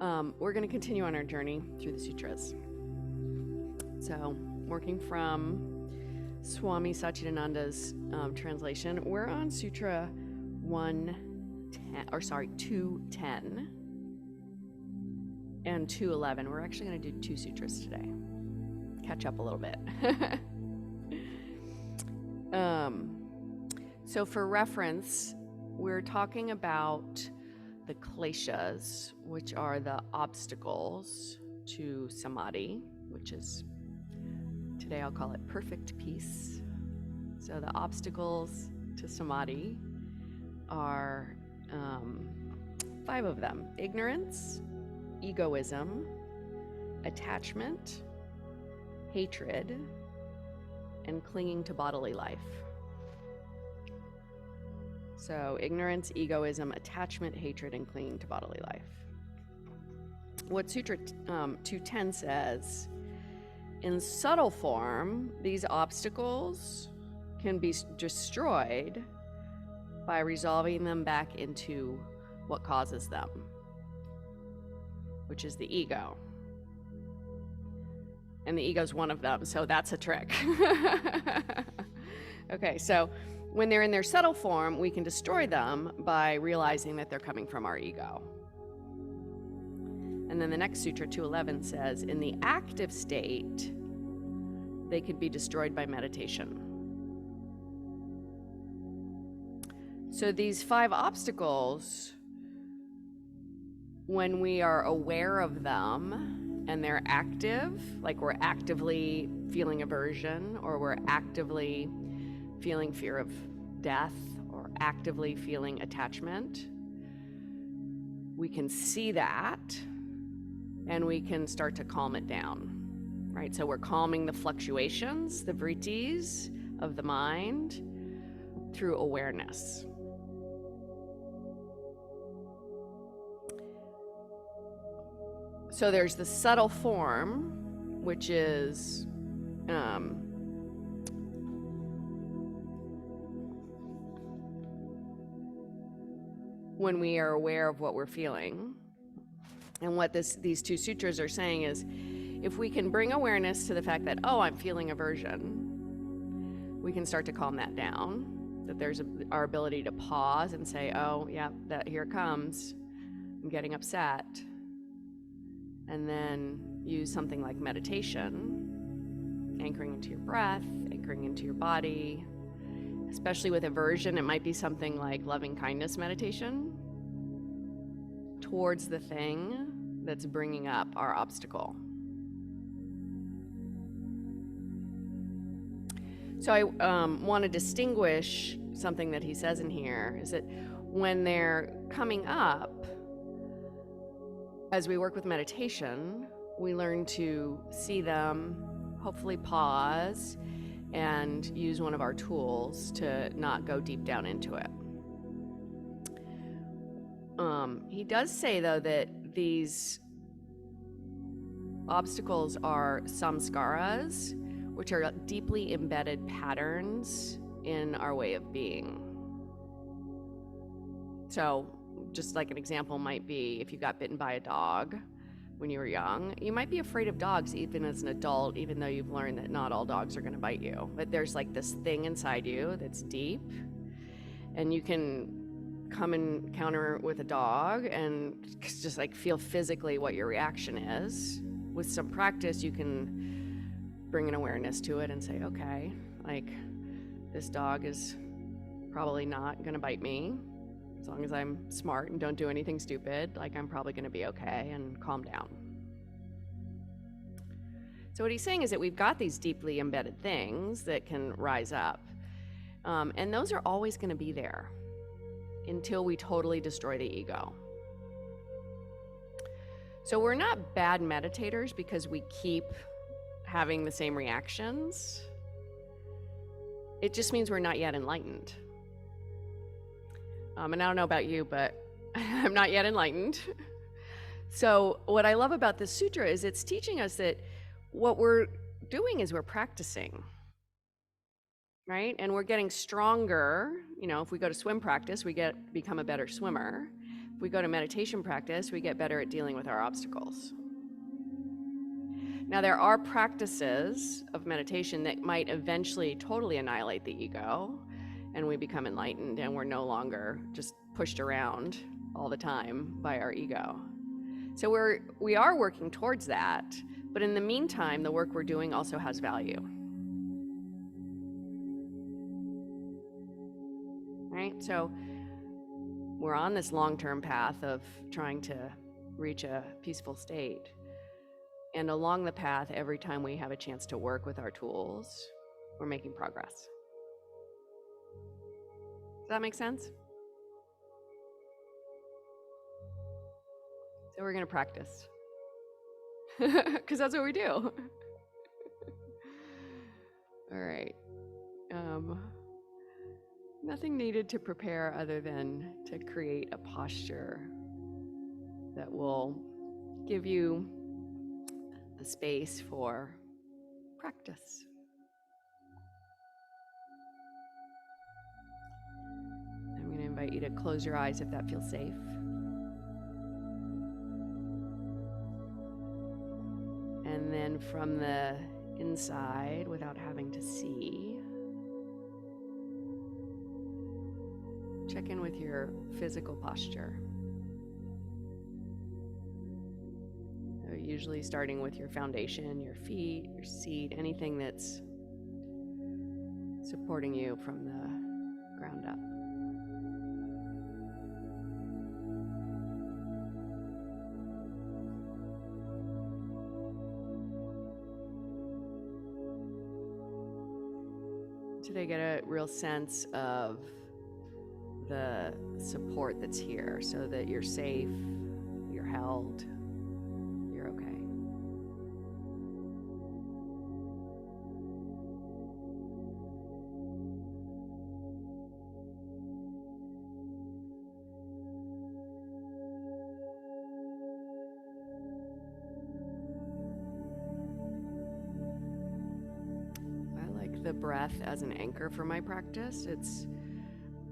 We're going to continue on our journey through the sutras. So, working from Swami Satchidananda's translation, we're on Sutra 210 and 211. We're actually going to do 2 sutras today. Catch up a little bit. So for reference, we're talking about the Klesas, which are the obstacles to samadhi, which is, today I'll call it perfect peace. So the obstacles to samadhi are 5 of them: ignorance, egoism, attachment, hatred, and clinging to bodily life. So ignorance, egoism, attachment, hatred, and clinging to bodily life. What Sutra 210 says, in subtle form, these obstacles can be destroyed by resolving them back into what causes them, which is the ego. And the ego is one of them, so that's a trick. Okay, so when they're in their subtle form, we can destroy them by realizing that they're coming from our ego. And then the next Sutra 211 says, in the active state, they could be destroyed by meditation. So these 5 obstacles, when we are aware of them and they're active, like we're actively feeling aversion, or we're actively feeling fear of death, or actively feeling attachment, we can see that and we can start to calm it down, right? So we're calming the fluctuations, the vrittis of the mind through awareness. So there's the subtle form, which is when we are aware of what we're feeling. And what these 2 sutras are saying is, if we can bring awareness to the fact that, oh, I'm feeling aversion, we can start to calm that down. That there's our ability to pause and say, oh, yeah, that here it comes. I'm getting upset. And then use something like meditation, anchoring into your breath, anchoring into your body. Especially with aversion, it might be something like loving kindness meditation towards the thing that's bringing up our obstacle. So I want to distinguish something that he says in here, is that when they're coming up, as we work with meditation, we learn to see them, hopefully pause, and use one of our tools to not go deep down into it. He does say, though, that these obstacles are samskaras, which are deeply embedded patterns in our way of being. So, just like an example might be, if you got bitten by a dog when you were young, you might be afraid of dogs even as an adult, even though you've learned that not all dogs are going to bite you. But there's like this thing inside you that's deep, and you can come encounter with a dog and just like feel physically what your reaction is. With some practice, you can bring an awareness to it and say, okay, like this dog is probably not going to bite me. As long as I'm smart and don't do anything stupid, like I'm probably going to be okay, and calm down. So what he's saying is that we've got these deeply embedded things that can rise up. And those are always going to be there until we totally destroy the ego. So we're not bad meditators because we keep having the same reactions. It just means we're not yet enlightened. And I don't know about you, but I'm not yet enlightened. So what I love about this sutra is it's teaching us that what we're doing is we're practicing, right? And we're getting stronger. You know, if we go to swim practice, we become a better swimmer. we go to meditation practice, we get better at dealing with our obstacles. Now, there are practices of meditation that might eventually totally annihilate the ego, and we become enlightened, and we're no longer just pushed around all the time by our ego. So we are working towards that, but in the meantime, the work we're doing also has value. Right? So we're on this long-term path of trying to reach a peaceful state. And along the path, every time we have a chance to work with our tools, we're making progress. Does that make sense? So we're going to practice. Because that's what we do. All right. Nothing needed to prepare other than to create a posture that will give you the space for practice. I'm going to invite you to close your eyes if that feels safe. And then from the inside, without having to see, check in with your physical posture. Usually starting with your foundation, your feet, your seat, anything that's supporting you from the ground up. Today, get a real sense of the support that's here so that you're safe, you're held, you're okay. I like the breath as an anchor for my practice. It's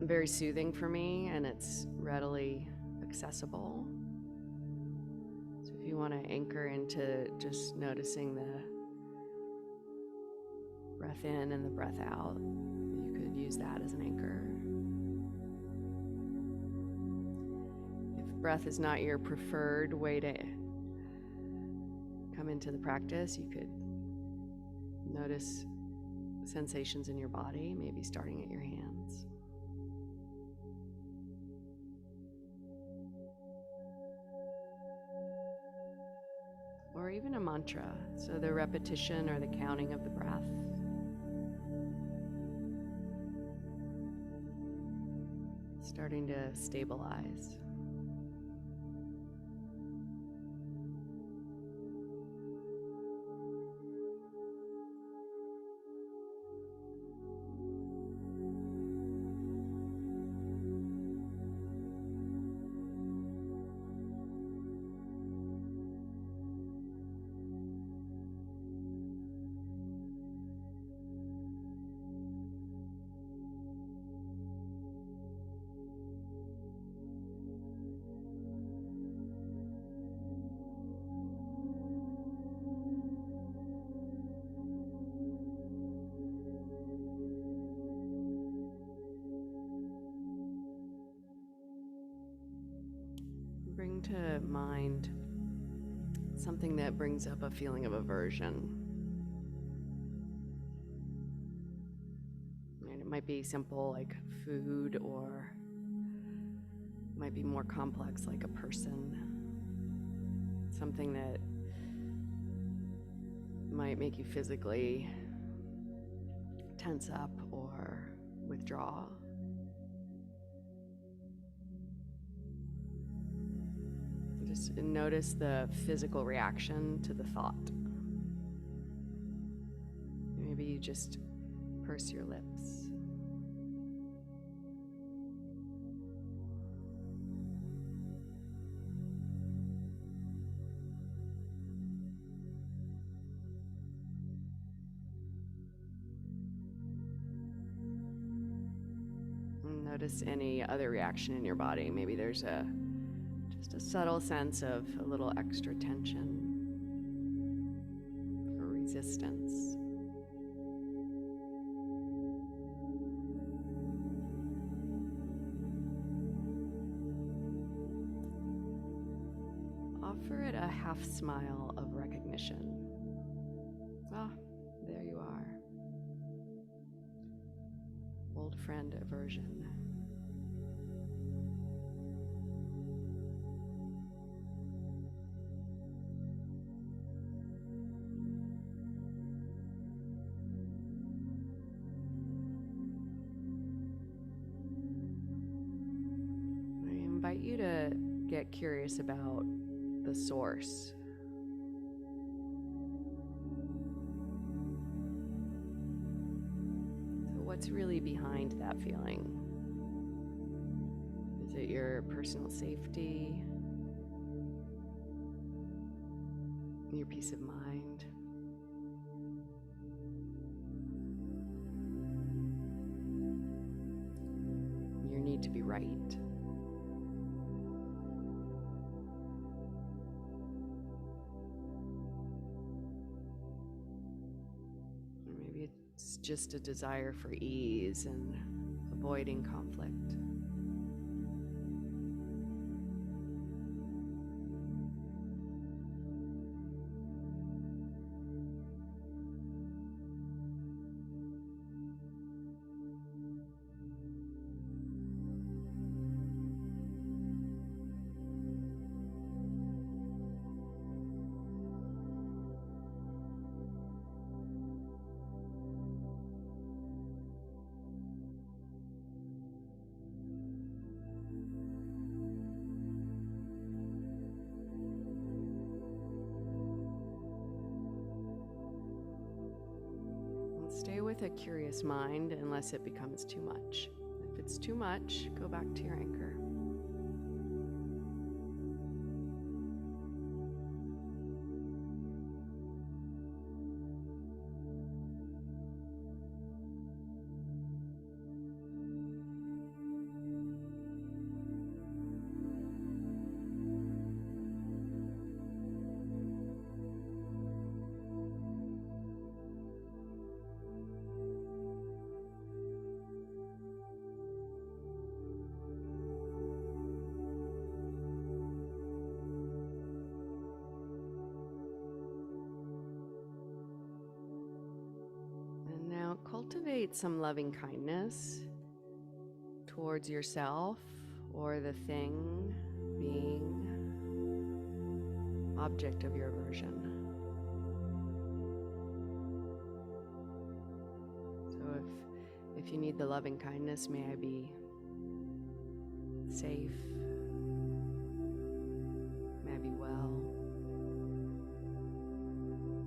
very soothing for me, and it's readily accessible. So if you want to anchor into just noticing the breath in and the breath out, you could use that as an anchor. If breath is not your preferred way to come into the practice, you could notice sensations in your body, maybe starting at your hands. Or even a mantra, so the repetition or the counting of the breath. Starting to stabilize. Bring to mind something that brings up a feeling of aversion. And it might be simple like food, or it might be more complex like a person. Something that might make you physically tense up or withdraw. Just notice the physical reaction to the thought. Maybe you just purse your lips. And notice any other reaction in your body. Maybe there's a Just a subtle sense of a little extra tension or resistance. Offer it a half smile of recognition. Ah, there you are. Old friend aversion. I invite you to get curious about the source. So what's really behind that feeling? Is it your personal safety? Your peace of mind? Your need to be right? It's just a desire for ease and avoiding conflict. Stay with a curious mind unless it becomes too much. If it's too much, go back to your anchor. Cultivate some loving kindness towards yourself or the thing, being, object of your aversion. So if you need the loving kindness, may I be safe, may I be well,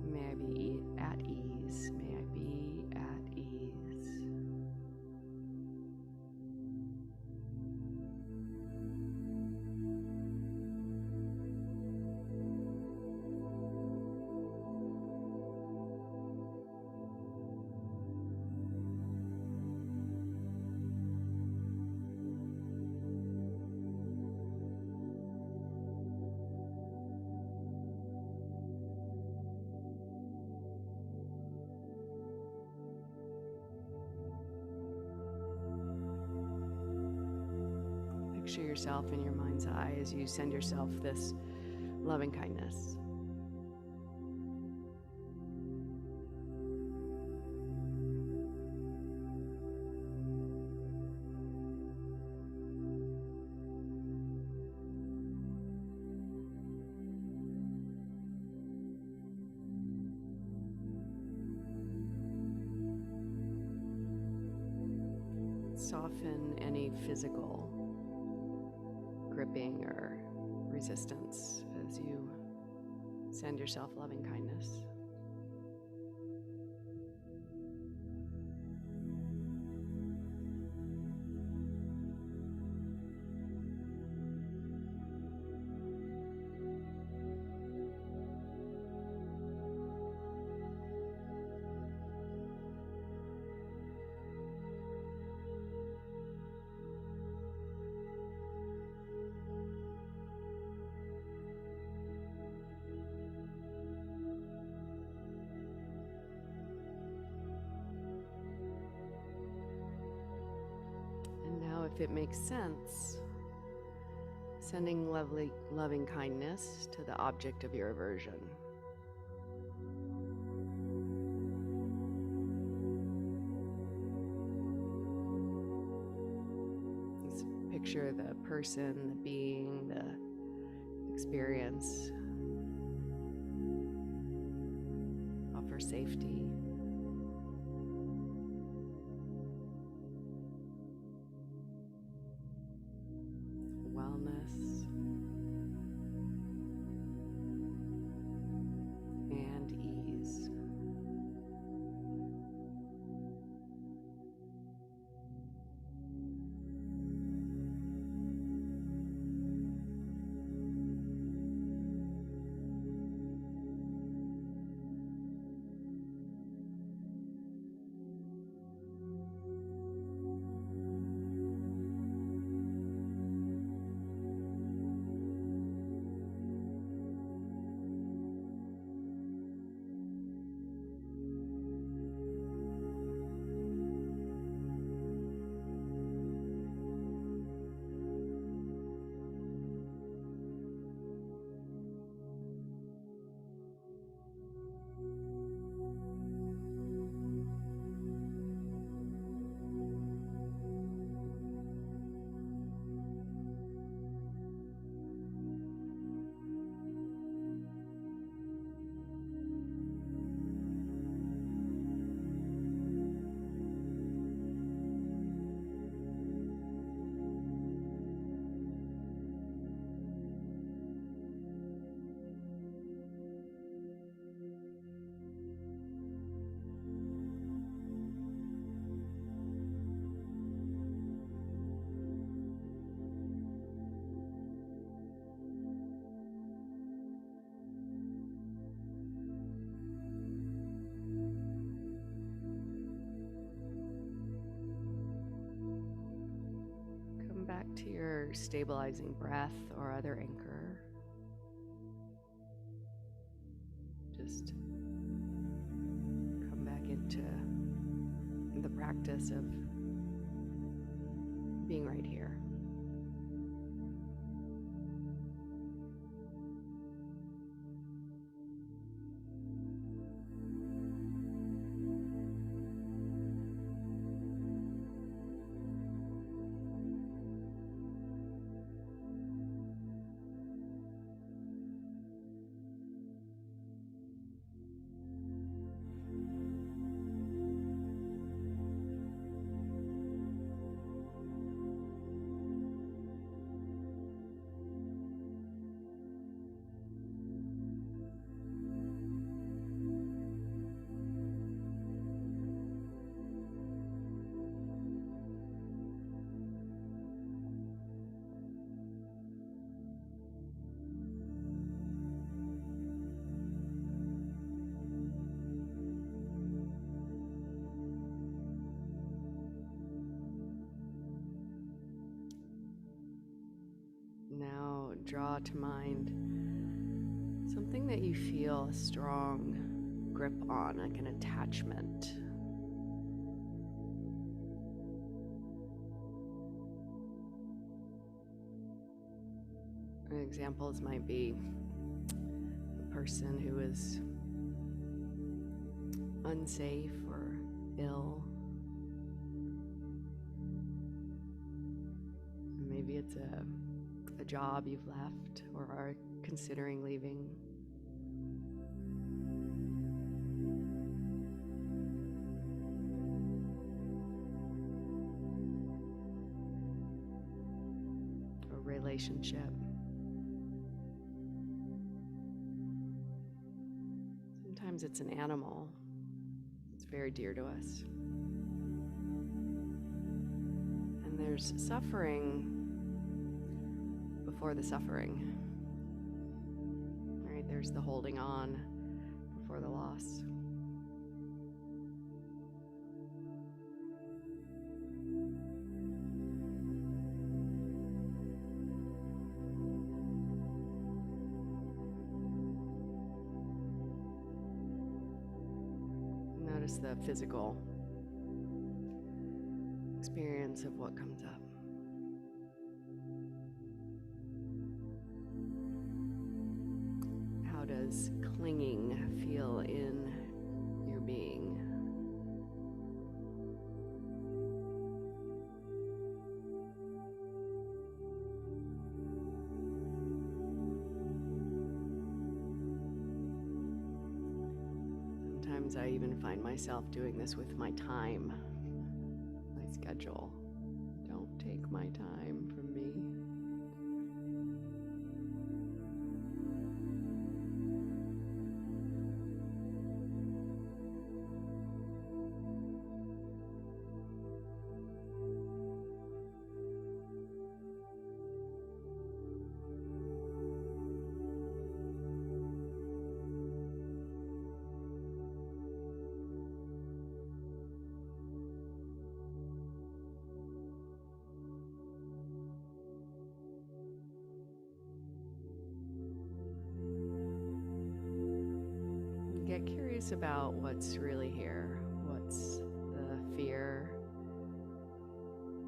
may I be at ease, may I be at ease. Picture yourself in your mind's eye as you send yourself this loving kindness. Soften any physical gripping or resistance as you send yourself loving kindness. if it makes sense, sending loving kindness to the object of your aversion. Just picture the person, the being, the experience. Offer safety. Wellness. And ease. Back to your stabilizing breath or other anchor. Just come back into the practice of being right here. Now draw to mind something that you feel a strong grip on, like an attachment. Examples might be a person who is unsafe or ill. Maybe it's a job you've left or are considering leaving. A relationship. Sometimes it's an animal. It's very dear to us. And there's suffering before the suffering. Right? There's the holding on before the loss. Notice the physical experience of what comes up. does clinging feel in your being? Sometimes I even find myself doing this with my time, my schedule. Don't take my time from me. Get curious about what's really here. What's the fear,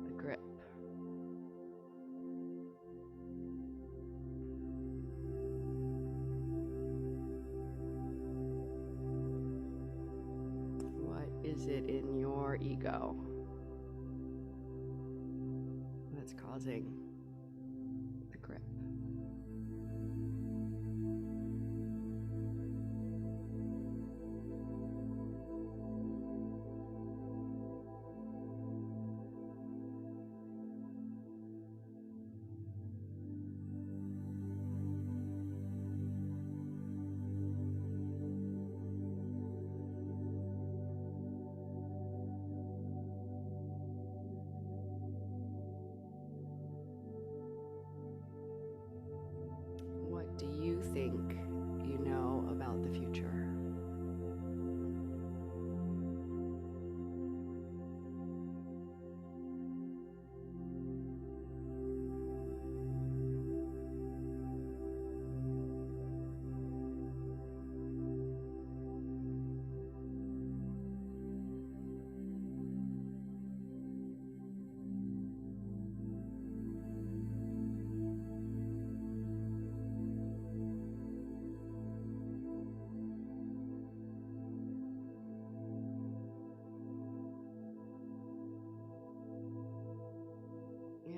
the grip? What is it in your ego that's causing the grip? What do you think you know about the future?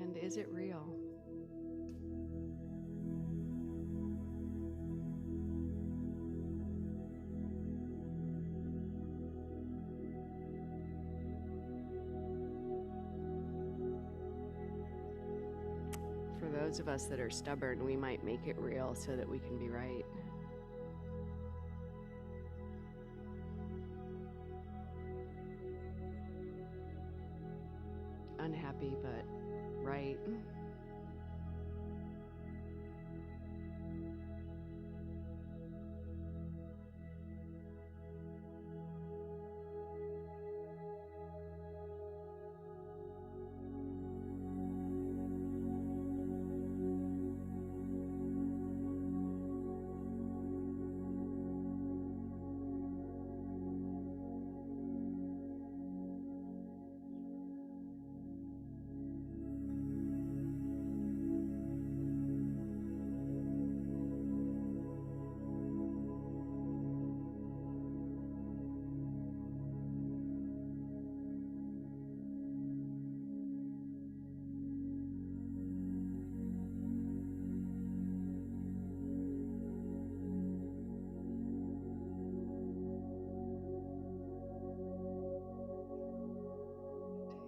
And is it real? For those of us that are stubborn, we might make it real so that we can be right. Unhappy, but right.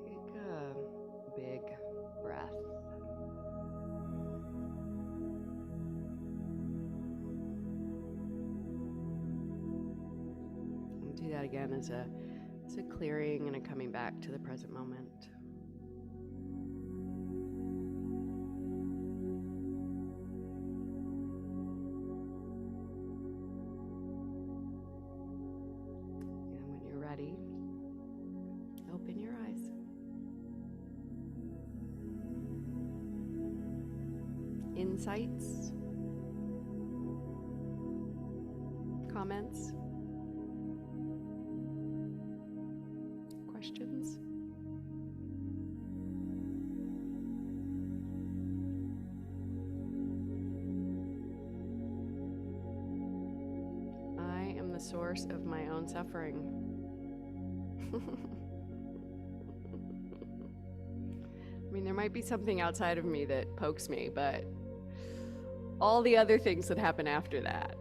Take a big breath. And do that again as a clearing and a coming back to the present moment. And when you're ready, open your eyes. Insights? Comments? Questions? the source of my own suffering. I mean, there might be something outside of me that pokes me, but all the other things that happen after that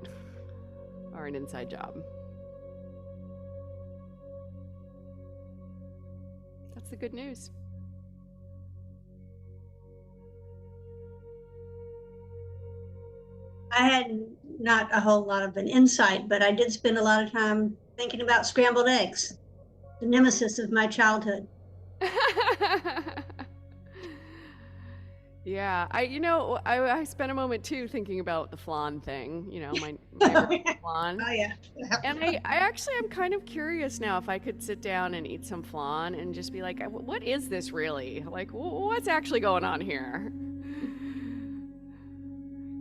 are an inside job. That's the good news. I had not a whole lot of an insight, but I did spend a lot of time thinking about scrambled eggs, the nemesis of my childhood. Yeah, I spent a moment too thinking about the flan thing, my flan. Oh yeah. And I actually am kind of curious now if I could sit down and eat some flan and just be like, what is this really? Like, what's actually going on here?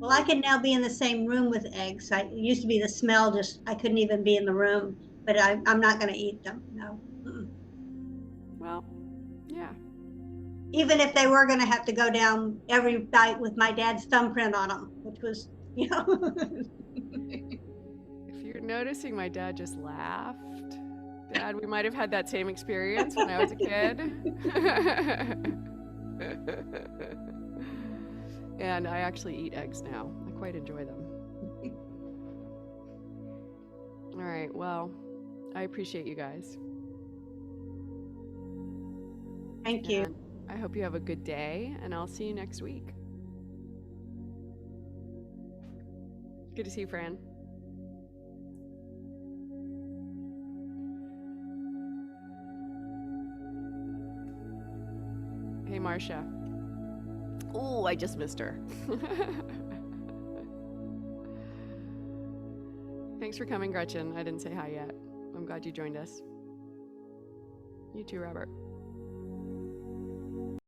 Well, I can now be in the same room with eggs. It used to be the smell, just I couldn't even be in the room, but I'm not going to eat them. No. Mm-mm. Well, yeah. Even if they were going to have to go down every bite with my dad's thumbprint on them, which was, If you're noticing, my dad just laughed. Dad, we might have had that same experience when I was a kid. And I actually eat eggs now. I quite enjoy them. All right, well, I appreciate you guys. Thank you. And I hope you have a good day, and I'll see you next week. Good to see you, Fran. Hey, Marcia. Oh, I just missed her. Thanks for coming, Gretchen. I didn't say hi yet. I'm glad you joined us. You too, Robert.